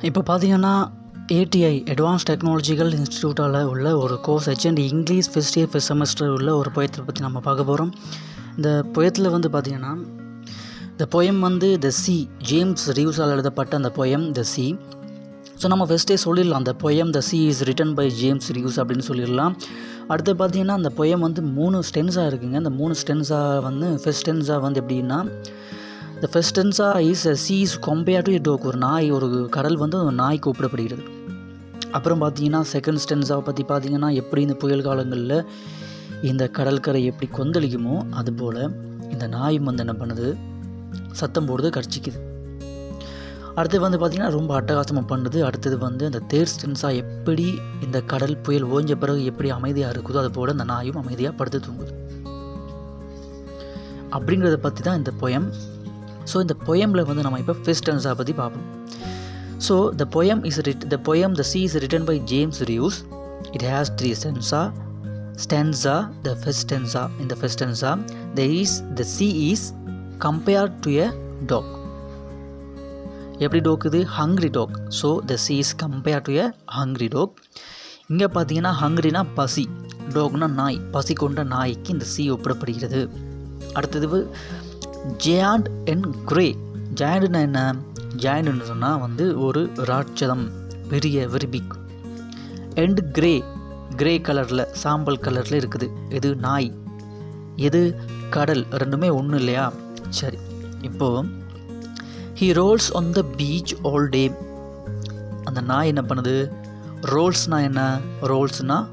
இப்போ பார்த்தீங்கன்னா ATI advance technological இன்ஸ்டிடியூட்டால் உள்ள ஒரு course HNT English first year first semester உள்ள ஒரு பொயத்தை பற்றி நம்ம பார்க்க போகிறோம். இந்த பொயத்தில் வந்து பார்த்திங்கன்னா இந்த பொயம் வந்து த சி ஜேம்ஸ் ரிவ்ஸால் எழுதப்பட்ட அந்த பொயம் த சி. ஸோ நம்ம ஃபஸ்ட்டே சொல்லிடலாம் அந்த poem the sea is written by James Reeves அப்படின்னு சொல்லிடலாம். அடுத்து பார்த்திங்கன்னா அந்த பொயம் வந்து 3 ஸ்டென்ஸாக இருக்குங்க. அந்த 3 ஸ்டென்ஸாக வந்து ஃபஸ்ட் ஸ்டென்ஸாக வந்து எப்படின்னா த ஃபஸ்ட் ஸ்டென்ஸாக is sea is compared to a dog. ஒரு நாய், ஒரு கடல் வந்து ஒரு நாய் கூப்பிடப்படுகிறது. அப்புறம் பார்த்தீங்கன்னா செகண்ட் ஸ்டென்ஸாவை பற்றி பார்த்தீங்கன்னா எப்படி இந்த புயல் காலங்களில் இந்த கடற்கரை எப்படி கொந்தளிக்குமோ அதுபோல் இந்த நாயும் வந்து என்ன பண்ணுது, சத்தம் போடுது, கடிச்சிக்குது. அடுத்து வந்து பார்த்திங்கன்னா ரொம்ப அட்டகாசமாக பண்ணுது. அடுத்தது வந்து அந்த தேர்ட் ஸ்டென்ஸாக எப்படி இந்த கடல் புயல் ஓஞ்ச பிறகு எப்படி அமைதியாக இருக்குதோ அதுபோல் இந்த நாயும் அமைதியாக படுத்து தூங்குது அப்படிங்கிறத பற்றி தான் இந்த பொயம். ஸோ இந்த பொயமில் வந்து நம்ம இப்போ ஃபர்ஸ்ட் ஸ்டென்ஸாக பற்றி பார்ப்போம். So the poem the sea is written by James Rius. It has 3 stanza. The first stanza, in the first stanza the sea is compared to a dog. எப்படி டாக் இது? Hungry dog. So the sea is compared to a hungry dog. இங்கே பார்த்தீங்கன்னா ஹங்க்ரினா பசி, டாக்னா நாய், பசி கொண்ட நாய்க்கு இந்த sea ஒப்பிடப்படுகிறது. அடுத்தது ஜெயண்ட் அண்ட் கிரே. ஜெயண்ட்னா என்ன? ஜெயண்ட்னு சொன்னால் வந்து ஒரு ராட்சதம், பெரிய வெரி பிக். அண்ட் கிரே கலரில், சாம்பல் கலரில் இருக்குது. எது? நாய். எது? கடல். ரெண்டுமே ஒன்று இல்லையா? சரி, இப்போது he rolls on the beach all day. அந்த நாய் என்ன பண்ணுது? ரோல்ஸ்னால் என்ன? ரோல்ஸ்னால்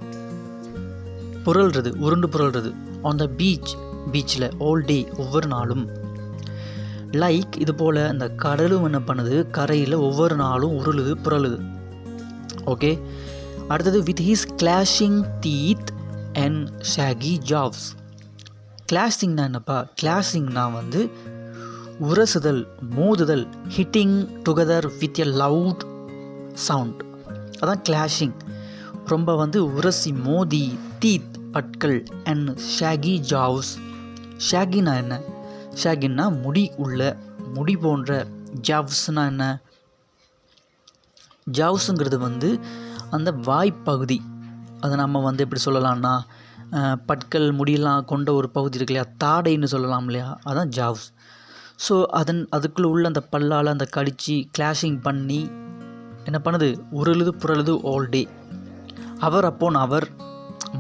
புரள்றது, உருண்டு புரள்றது. ஆன் த பீச்சில் ஆல் டே, ஒவ்வொரு நாளும். லைக் இது போல் இந்த கடலும் என்ன பண்ணுது? கரையில் ஒவ்வொரு நாளும் உருளுது, புரளுது. ஓகே, அடுத்தது with his clashing teeth and shaggy jaws. கிளாஷிங்னா என்னப்பா? கிளாஷிங்னா வந்து உரசுதல், மோதுதல், hitting together with a loud sound. அதான் கிளாஷிங். ரொம்ப வந்து உரசி மோதி, டீத் பற்கள், அண்ட் ஷாகி ஜாவ்ஸ். ஷாகினா என்ன? ஷாகின்னா முடி உள்ள, முடி போன்ற. ஜவ்ஸ்னால் என்ன? ஜவ்ஸுங்கிறது வந்து அந்த வாய்ப்பகுதி. அதை நம்ம வந்து எப்படி சொல்லலாம்னா பற்கள், முடியெல்லாம் கொண்ட ஒரு பகுதி இருக்கு இல்லையா, தாடைன்னு சொல்லலாம் இல்லையா, அதான் ஜவ்ஸ். ஸோ அதுக்குள்ளே உள்ள அந்த பல்லால் அந்த கடித்து கிளாஷிங் பண்ணி என்ன பண்ணுது? உருளுது, புரளுது ஆல் டே. அவர் அப்போன் அவர்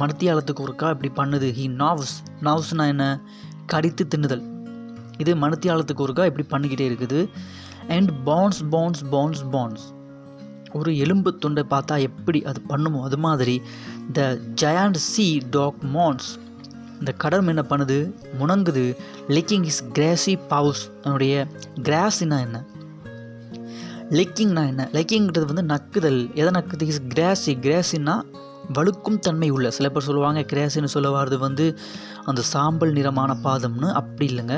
மணித்தியாலத்துக்கு ஒருக்கா இப்படி பண்ணுது. ஹி நாவ்ஸ்னா என்ன? கடித்து தின்னுதல். இது மணித்தியாலத்துக்கு ஒருக்கா இப்படி பண்ணிக்கிட்டே இருக்குது. And bones. ஒரு எலும்பு துண்டை பார்த்தா எப்படி அது பண்ணுமோ அது மாதிரி the giant sea dog moans. இந்த கடல் என்ன பண்ணுது? முணங்குது. Licking is greasy paws. அதனுடைய கிராஸினா என்ன? லிக்கிங்னா என்ன? லிக்கிங்கிறது வந்து நக்குதல். எதை நக்குது? இஸ் கிராசினா வழுக்கும் தன்மை உள்ள. சில பேர் சொல்லுவாங்க கிராசின்னு சொல்ல வர்றது வந்து அந்த சாம்பல் நிறமான பாதம்னு. அப்படி இல்லைங்க.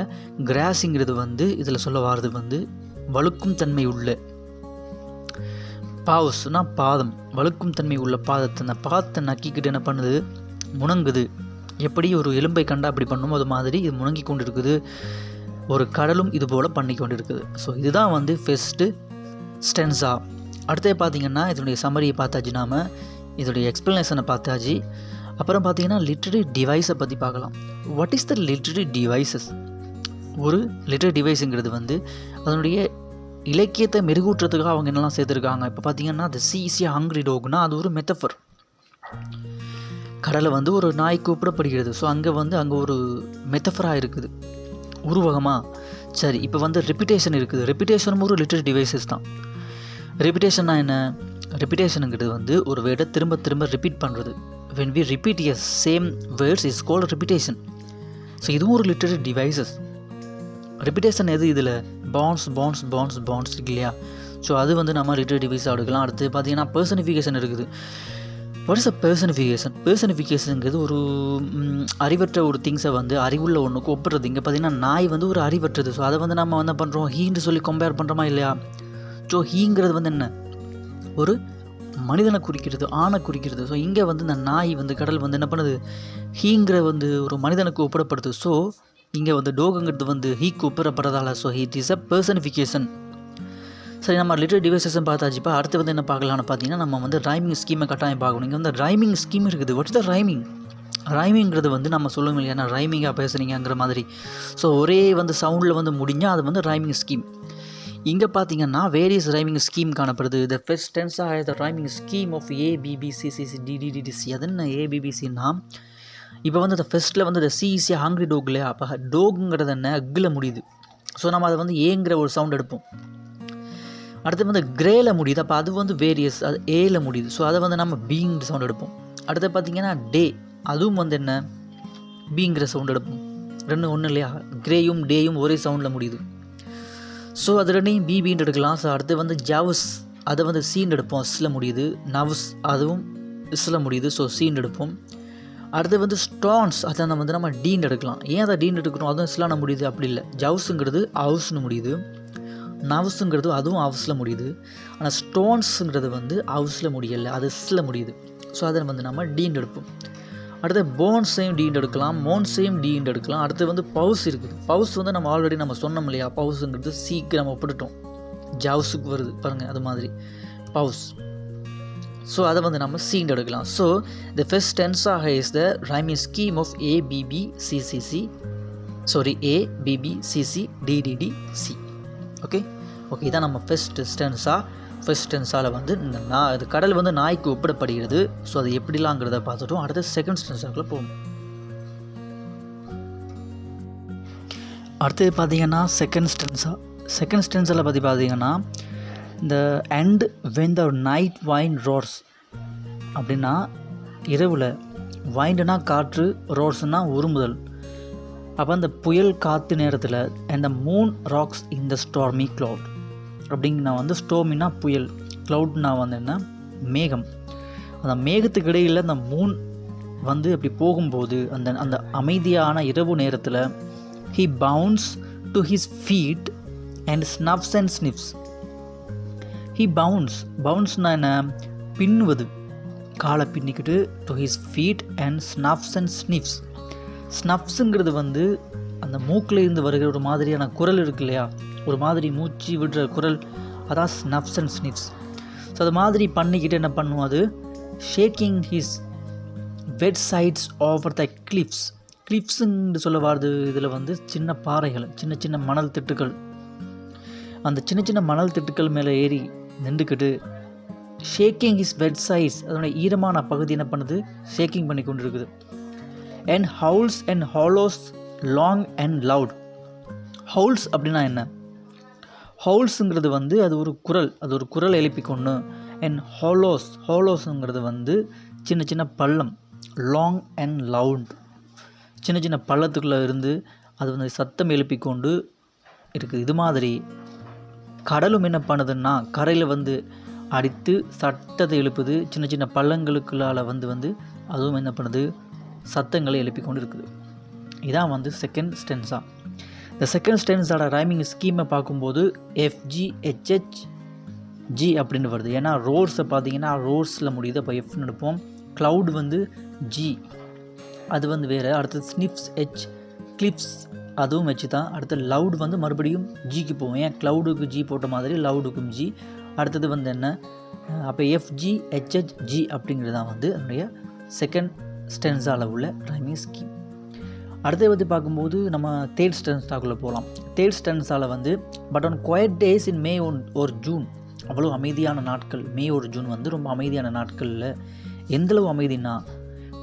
கிராஸிங்கிறது வந்து இதில் சொல்ல வர்றது வந்து வழுக்கும் தன்மை உள்ள. பாவுஸ்னா பாதம், வழுக்கும் தன்மை உள்ள பாதத்தை. அந்த பாதத்தை நக்கிக்கிட்டு என்ன பண்ணுது? முணங்குது. எப்படி ஒரு எலும்பை கண்டா அப்படி பண்ணுமோ அது மாதிரி இது முணங்கி கொண்டு இருக்குது. ஒரு கடலும் இது போல் பண்ணி கொண்டு இருக்குது. ஸோ இதுதான் வந்து ஃபஸ்ட்டு ஸ்டென்ஸா. அடுத்தது பார்த்திங்கன்னா இதனுடைய சம்மரியை பார்த்தாச்சு, நாம் இதோடைய எக்ஸ்ப்ளனேஷனை பார்த்தாச்சு. அப்புறம் பார்த்திங்கன்னா லிட்ரரி டிவைஸை பற்றி பார்க்கலாம். What is the literary devices? ஒரு லிட்ரரி டிவைஸுங்கிறது வந்து அதனுடைய இலக்கியத்தை மெருகூட்டுறதுக்காக அவங்க என்னெல்லாம் சேர்த்துருக்காங்க. இப்போ பார்த்திங்கன்னா த சி இஸ் எ ஹங்க்ரி டாக்னா அது ஒரு மெட்டஃபர். கடலை வந்து ஒரு நாய் கூப்பிடப்படுகிறது. ஸோ அங்கே ஒரு மெட்டஃபராக இருக்குது, உருவகமாக. சரி, இப்போ வந்து ரெப்பிட்டேஷன் இருக்குது. ரெப்பிட்டேஷனும் ஒரு லிட்ரரி டிவைசஸ் தான். ரெப்பிட்டேஷன்னா என்ன? ரெப்பிட்டேஷனுங்கிறது வந்து ஒரு வேர்டை திரும்ப திரும்ப ரிப்பீட் பண்ணுறது. when we repeat a same words is called repetition. So இதுவும் ஒரு லிட்ரரி டிவைசஸ். ரெப்பிட்டேஷன் எது? இதில் பான்ஸ் இருக்கு இல்லையா? ஸோ அது வந்து நம்ம லிட்ரரி டிவைஸாக எடுக்கலாம். அடுத்து பார்த்தீங்கன்னா பர்சனிஃபிகேஷன் இருக்குது. வாட் இஸ் அ பர்சனிஃபிகேஷனுங்கிறது ஒரு அறிவற்ற ஒரு திங்ஸை வந்து அறிவுள்ள ஒன்றுக்கு ஒப்புறது. இங்கே பார்த்தீங்கன்னா நாய் வந்து ஒரு அறிவற்றது. ஸோ அதை வந்து நம்ம என்ன பண்ணுறோம்? ஹீன்னு சொல்லி கம்பேர் பண்ணுறோமா இல்லையா? ஸோ ஹீங்கிறது வந்து என்ன? ஒரு மனிதனை குறிக்கிறது, ஆணை குறிக்கிறது. ஸோ இங்கே வந்து இந்த நாய் வந்து கடல் வந்து என்ன பண்ணுது? ஹீங்கிற வந்து ஒரு மனிதனுக்கு ஒப்பிடப்படுது. ஸோ இங்கே வந்து டோகுங்கிறது வந்து ஹீக்கு ஒப்பிடப்படுறதால so it is a personification. சரி, நம்ம லிட்டரரி டிவைசஸும் பார்த்தாச்சுப்பா. அடுத்து வந்து என்ன பார்க்கலான்னு பார்த்தீங்கன்னா, நம்ம வந்து ரைமிங் ஸ்கீமை கட்டாயம் பார்க்கணும். இங்கே வந்து ரைமிங் ஸ்கீம் இருக்குது. What's the rhyming? ரைமிங்கிறது வந்து நம்ம சொல்லுவோம் இல்லையா, நான் ரைமிங்காக பேசுகிறீங்கிற மாதிரி. ஸோ ஒரே வந்து சவுண்டில் வந்து முடிஞ்சால் அது வந்து ரைமிங் ஸ்கீம். இங்கே பார்த்தீங்கன்னா வேரியஸ் ரைமிங் ஸ்கீம் காணப்படுது. த ஃபர்ஸ்ட் டென்ஸாக the rhyming scheme of A B B C C C D D D D C. அது என்ன ஏபிபிசின்னா, இப்போ வந்து அந்த ஃபர்ஸ்ட்டில் வந்து சிஇசி ஹங்க்ரி டோக் இல்லையா, அப்போ டோக்குங்கிறது என்ன அக்கில் முடியுது. ஸோ நம்ம அதை வந்து ஏங்கிற ஒரு சவுண்ட் எடுப்போம். அடுத்து வந்து கிரேல முடியுது, அப்போ அது வந்து வேரியஸ், அது ஏல முடியுது. ஸோ அதை வந்து நம்ம பீங்கிற சவுண்ட் எடுப்போம். அடுத்து பார்த்தீங்கன்னா டே, அதுவும் வந்து என்ன பீங்கிற சவுண்ட் எடுப்போம். ரெண்டும் ஒன்றும் இல்லையா, கிரேயும் டேயும் ஒரே சவுண்டில் முடியுது. ஸோ அது ரெண்டையும் பிபின்னு எடுக்கலாம். ஸோ அடுத்து வந்து ஜவுஸ், அதை வந்து சீன் எடுப்போம், இஸ்ல முடியுது. நவ்ஸ், அதுவும் இஸ்ல முடியுது. ஸோ சீன் எடுப்போம். அடுத்து வந்து ஸ்டோன்ஸ், அதை வந்து நம்ம டீன் எடுக்கலாம். ஏன் அதை டீன் எடுக்கணும், அதுவும் இஸ்லான முடியுது அப்படி இல்லை. ஜவுஸுங்கிறது ஹவுஸ்னு முடியுது. நவ்ஸுங்கிறது அதுவும் ஹவுஸில் முடியுது. ஆனால் ஸ்டோன்ஸுங்கிறது வந்து ஹவுஸில் முடியலை, அது இஸ்ல முடியுது. ஸோ அதை வந்து நம்ம டீன் எடுப்போம். அடுத்து போன்ஸையும் டீன் எடுக்கலாம், மோன்ஸையும் டீன் எடுக்கலாம். அடுத்து வந்து பவுஸ் இருக்குது. பவுஸ் வந்து நம்ம ஆல்ரெடி நம்ம சொன்னோம் இல்லையா, பவுஸுங்கிறது சீக்கிரம் நம்ம போட்டுட்டோம், ஜவுஸுக்கு வருது பாருங்கள், அது மாதிரி பவுஸ். ஸோ அதை வந்து நம்ம சீன் எடுக்கலாம். ஸோ த ஃபர்ஸ்ட் டென்ஸாக is the rhyming scheme of A B B C C C, D D D C. Okay, இதான் நம்ம ஃபர்ஸ்ட் டென்ஸால் வந்து இந்த இது கடல் வந்து நாய்க்கு ஒப்பிடப்படுகிறது. ஸோ அது எப்படிலாங்கிறத பார்த்துட்டோம். அடுத்து செகண்ட் டென்ஸாக்குள்ள போகும். அடுத்து பார்த்தீங்கன்னா செகண்ட் டென்ஸில் பற்றி பார்த்தீங்கன்னா, இந்த and when the night wind roars அப்படின்னா இரவில், வைண்டுனா காற்று, ரோர்ஸ்னா உருமுதல். அப்போ அந்த புயல் காற்று நேரத்தில் and the moon rocks in the stormy cloud அப்படிங்கன்னா வந்து ஸ்டோமினா புயல், க்ளவுட்னா வந்து என்ன மேகம். அந்த மேகத்துக்கு இடையில் அந்த மூன் வந்து அப்படி போகும்போது அந்த அமைதியான இரவு நேரத்தில் he bounds to his feet and snuffs and sniffs. he boundsனா என்ன, பின்னுவது, காலை பின்னிக்கிட்டு, to his feet and snuffs and sniffs. ஸ்னஃப்ஸுங்கிறது வந்து அந்த மூக்கில் இருந்து வருகிற ஒரு மாதிரியான குரல் இருக்கு இல்லையா, ஒரு மாதிரி மூச்சு விடுற குரல், அதான் ஸ்னஃப்ஸ் அண்ட் ஸ்னிஃப்ஸ். ஸோ அது மாதிரி பண்ணிக்கிட்டு என்ன பண்ணுவோம், அது shaking his wet sides over the கிளிப்ஸுன்னு சொல்ல வாருது. இதில் வந்து சின்ன பாறைகள், சின்ன சின்ன மணல் திட்டுக்கள், அந்த சின்ன சின்ன மணல் திட்டுக்கள் மேலே ஏறி நின்றுக்கிட்டு ஷேக்கிங் ஹிஸ் வெட் சைட்ஸ், அதனுடைய ஈரமான பகுதி என்ன பண்ணுது, ஷேக்கிங் பண்ணி கொண்டு இருக்குது. And howls and hollos long and loud. Howls அப்படின்னா என்ன, ஹவுல்ஸுங்கிறது வந்து அது ஒரு குரல் எழுப்பிக்கொண்டு. அண்ட் ஹாலோஸுங்கிறது வந்து சின்ன சின்ன பள்ளம், லாங் அண்ட் லவுட், சின்ன சின்ன பள்ளத்துக்குள்ளே இருந்து அது வந்து சத்தம் எழுப்பிக்கொண்டு இருக்குது. இது மாதிரி கடலும் என்ன பண்ணுதுன்னா, கரையில் வந்து அடித்து சத்தத்தை எழுப்புது, சின்ன சின்ன பள்ளங்களுக்குள்ளால் வந்து அதுவும் என்ன பண்ணுது, சத்தங்களை எழுப்பிக்கொண்டு இருக்குது. இதான் வந்து செகண்ட் ஸ்டென்ஸா. இந்த செகண்ட் ஸ்டென்ஸோட ரைமிங் ஸ்கீமை பார்க்கும்போது FGHHG அப்படின்னு வருது. ஏன்னா ரோர்ஸை பார்த்தீங்கன்னா ரோர்ஸில் முடியுது, அப்போ எஃப்னு எடுப்போம். க்ளவுட் வந்து G, அது வந்து வேறு. அடுத்தது ஸ்னிப்ஸ் H, கிளிப்ஸ் அதுவும் வச்சு தான். அடுத்து லவுட் வந்து மறுபடியும் Gக்கு போவோம். ஏன் க்ளவுடுக்கு G போட்ட மாதிரி லவுடுக்கும் G. அடுத்தது வந்து என்ன, அப்போ FGHHG அப்படிங்கிறது தான் வந்து அதனுடைய செகண்ட் ஸ்டென்ஸால் உள்ள ரைமிங் ஸ்கீம். அடுத்த பற்றி பார்க்கும்போது நம்ம தேர்ட் ஸ்டென்ஸாக்குள்ளே போகலாம். தேர்ட் ஸ்டென்ஸால் வந்து but on quiet days in May or June, அவ்வளோ அமைதியான நாட்கள், மே ஒரு ஜூன் வந்து ரொம்ப அமைதியான நாட்களில் எந்தளவு அமைதினா,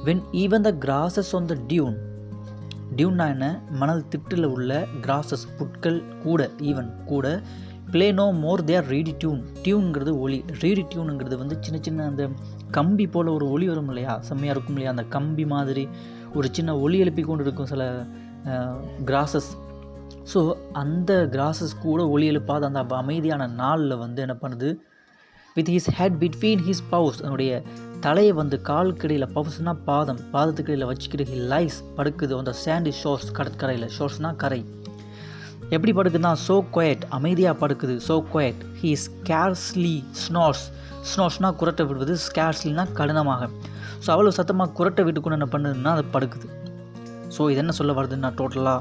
when even the grasses on the டியூன்னா என்ன, மணல் திட்டில் உள்ள கிராசஸ், புட்கள் கூட ப்ளே நோ மோர் தேர் ரீடி டியூனுங்கிறது ஒலி. ரீடி டியூனுங்கிறது வந்து சின்ன சின்ன அந்த கம்பி போல் ஒரு ஒலி வரும் இல்லையா, செம்மையாக இருக்கும் இல்லையா, அந்த கம்பி மாதிரி ஒரு சின்ன ஒலி எழுப்பி கொண்டு இருக்கும் சில கிராசஸ். ஸோ அந்த கிராசஸ் கூட ஒலி எழுப்பாத அந்த அமைதியான நாளில் வந்து என்ன பண்ணுது, with his head between his paws, அதனுடைய தலையை வந்து கால்கிடையில், பவுஸ்னால் பாதத்துக்கு இடையில் வச்சுக்கிட்டு ஹி லைஸ் படுக்குது. அந்த சாண்டி ஷோர்ஸ், கடற்கரையில், ஷோர்ஸ்னால் கரை, எப்படி படுக்குதுன்னா ஸோ குவைட், அமைதியாக படுக்குது. ஸோ குவைட் ஹி ஸ்கேர்ஸ்லி ஸ்னோர்ஸ்னால் குரட்டை விடுவது, ஸ்கேர்ஸ்லினா கடினமாக. ஸோ அவ்வளோ சத்தமாக குரட்டை விட்டுக்கொண்டு என்ன பண்ணுதுன்னா அது படுக்குது. ஸோ இது என்ன சொல்ல வருதுன்னா, டோட்டலாக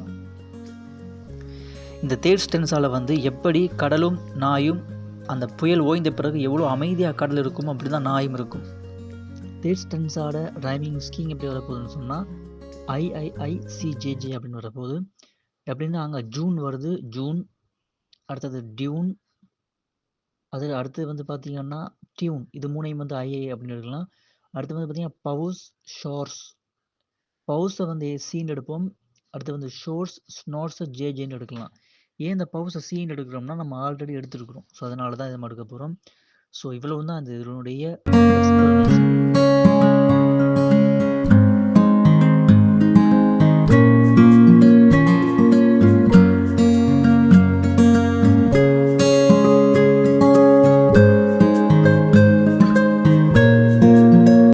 இந்த தேர்ட் ஸ்டென்ஸால் வந்து எப்படி கடலும் நாயும் அந்த புயல் ஓய்ந்த பிறகு எவ்வளோ அமைதியாக கடல் இருக்கும் அப்படி தான் நாயும் இருக்கும். தேர்ட் டென்ஸோட ரைமிங் ஸ்கீம் எப்படி வரப்போகுதுன்னு சொன்னால் IIICJJ அப்படின்னு வரப்போகுது. எப்படின்னா அங்கே ஜூன் வருது, ஜூன், அடுத்தது டியூன், அடுத்தது வந்து பார்த்தீங்கன்னா டியூன், இது மூணையும் வந்து ஐஐ அப்படின்னு எடுக்கலாம். அடுத்து வந்து பார்த்தீங்கன்னா பவுஸ், ஷோர்ஸ். பவுஸை வந்து சீன் எடுப்போம், அடுத்து வந்து ஷோர்ஸ், ஸ்னோர்ஸை ஜேஜேன்னு எடுக்கலாம். ஏன் இந்த பவுஸை சீன் எடுக்கிறோம்னா நம்ம ஆல்ரெடி எடுத்துருக்குறோம், ஸோ அதனால தான் இதை நம்ம எடுக்க போகிறோம். ஸோ இவ்வளவு தான் அந்த இதனுடைய எக்ஸ்பிளனேஷன்.